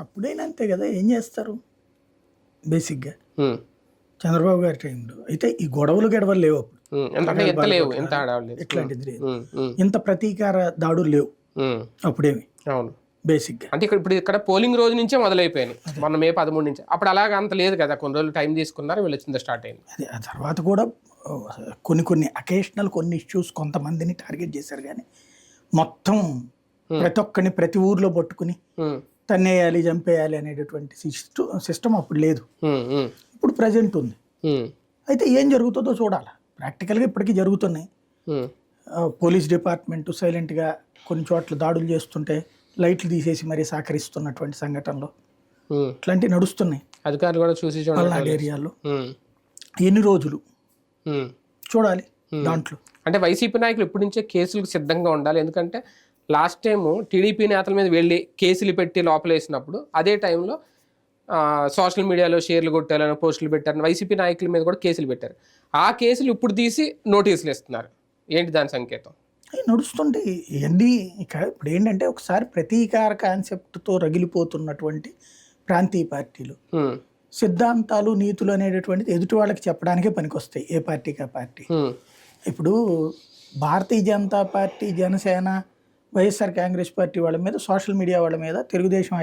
అప్పుడైనా అంతే కదా, ఏం చేస్తారు బేసిక్గా ఉమ్, చంద్రబాబు గారి టైంలో అయితే ఈ గొడవలు లేవు అప్పుడు. అంటే కూరగాయలు ఎంత బాగా లేవు, కొట్టడాలు, ఎంత ఆడవాళ్ళు. ఇట్లాంటిది లేదు. ఇంత ప్రతీకార దాడులు లేవు అప్పుడేమి అవును. బేసిక్గా. అంటే ఇక్కడ పోలింగ్ రోజు నుంచే మొదలైపోయినాయి, మొన్న మే 13 నుంచి. అప్పుడు అలాగ అంత లేదు కదా, కొన్ని రోజులు టైం తీసుకున్నారు, వీళ్ళు వచ్చింది స్టార్ట్ అయింది. అది ఆ తర్వాత కూడా కొన్ని అకేషనల్ కొన్ని ఇష్యూస్ కొంతమందిని టార్గెట్ చేశారు, కానీ మొత్తం ప్రతి ఒక్కరిని ప్రతి ఊర్లో పట్టుకుని తన్నేయాలి చంపేయాలి అనేటటువంటి సిస్టమ్ అప్పుడు లేదు. ఇప్పుడు ప్రజెంట్ ఉంది. అయితే ఏం జరుగుతుందో చూడాలి. ప్రాక్టికల్గా ఇప్పటికీ జరుగుతున్నాయి. పోలీస్ డిపార్ట్మెంట్ సైలెంట్గా కొన్ని చోట్ల దాడులు చేస్తుంటే లైట్లు తీసేసి మరీ సహకరిస్తున్నటువంటి సంఘటనలు ఇట్లాంటివి నడుస్తున్నాయి అధికారులు కూడా చూసి పల్నాడు ఏరియాలో. ఎన్ని రోజులు చూడాలి దాంట్లో. అంటే వైసీపీ నాయకులు ఇప్పటి నుంచే కేసులకు సిద్ధంగా ఉండాలి. ఎందుకంటే లాస్ట్ టైము టీడీపీ నేతల మీద వెళ్ళి కేసులు పెట్టి లోపలేసినప్పుడు అదే టైంలో సోషల్ మీడియాలో షేర్లు కొట్టాలని పోస్టులు పెట్టారని వైసీపీ నాయకుల మీద కూడా కేసులు పెట్టారు. ఆ కేసులు ఇప్పుడు తీసి నోటీసులు ఇస్తున్నారు. ఏంటి దాని సంకేతం? నడుస్తుంటే ఇవన్నీ ఇప్పుడు ఏంటంటే ఒకసారి ప్రతీకార కాన్సెప్ట్తో రగిలిపోతున్నటువంటి ప్రాంతీయ పార్టీలు సిద్ధాంతాలు నీతులు అనేటటువంటిది ఎదుటి వాళ్ళకి చెప్పడానికే పనికొస్తాయి, ఏ పార్టీకి ఆ పార్టీ. ఇప్పుడు భారతీయ జనతా పార్టీ, జనసేన, వైఎస్ఆర్ కాంగ్రెస్ పార్టీ వాళ్ళ మీద, సోషల్ మీడియా వాళ్ళ మీద తెలుగుదేశం